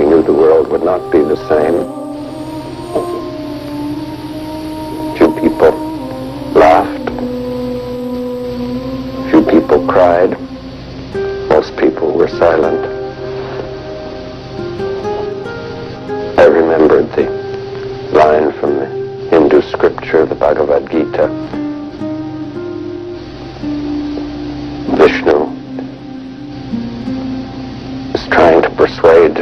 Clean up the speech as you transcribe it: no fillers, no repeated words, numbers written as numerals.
We knew the world would not be the same. Few people laughed. Few people cried. Most people were silent. I remembered the line from the Hindu scripture, the Bhagavad Gita. Vishnu is trying to persuade